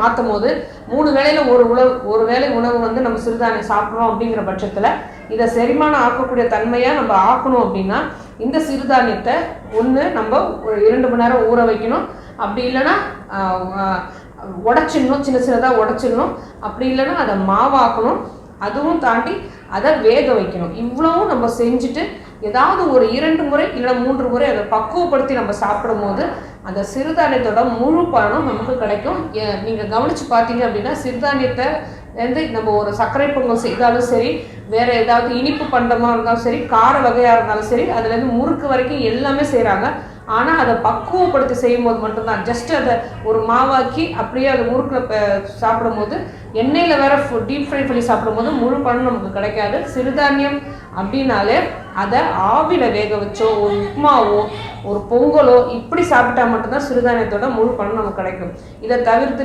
மாற்றும் போது 3 வேளையில் ஒரு வேளை உணவு வந்து நம்ம சிறுதானியம் சாப்பிட்றோம் அப்படிங்கிற பட்சத்தில் இதை செரிமானம் ஆக்கக்கூடிய தன்மையாக நம்ம ஆக்கணும் அப்படின்னா இந்த சிறுதானியத்தை ஒன்று நம்ம ஒரு 2 மணி நேரம் ஊற வைக்கணும். அப்படி இல்லைன்னா உடச்சிடணும், சின்ன சின்னதாக உடச்சிடணும். அப்படி இல்லைன்னா அதை மாவாக்கணும். அதுவும் தாண்டி அதை வேக வைக்கணும். இவ்வளவும் நம்ம செஞ்சுட்டு ஏதாவது ஒரு 2 முறை இல்லை 3 முறை அதை பக்குவப்படுத்தி நம்ம சாப்பிடும் போது அந்த சிறுதானியத்தோட முழு பலனும் நமக்கு கிடைக்கும். நீங்கள் கவனித்து பார்த்தீங்க அப்படின்னா சிறுதானியத்தை வந்து நம்ம ஒரு சர்க்கரை பொங்கல் செய்தாலும் சரி, வேறு ஏதாவது இனிப்பு பண்டமாக இருந்தாலும் சரி, கார வகையாக இருந்தாலும் சரி, அதுலேருந்து முறுக்கு வரைக்கும் எல்லாமே செய்கிறாங்க. ஆனால் அதை பக்குவப்படுத்தி செய்யும்போது மட்டும்தான், ஜஸ்ட் அதை ஒரு மாவாக்கி அப்படியே அதை முறுக்கில் சாப்பிடும்போது எண்ணெயில் வேற டீப் ஃப்ரை பண்ணி சாப்பிடும்போது முழு பலன் நமக்கு கிடைக்காது. சிறுதானியம் அப்படின்னாலே அதை ஆவியில் வேக வச்சோ ஒரு உப்புமாவோ ஒரு பொங்கலோ இப்படி சாப்பிட்டா மட்டும்தான் சிறுதானியத்தோட முழு பலன் நமக்கு கிடைக்கும். இதை தவிர்த்து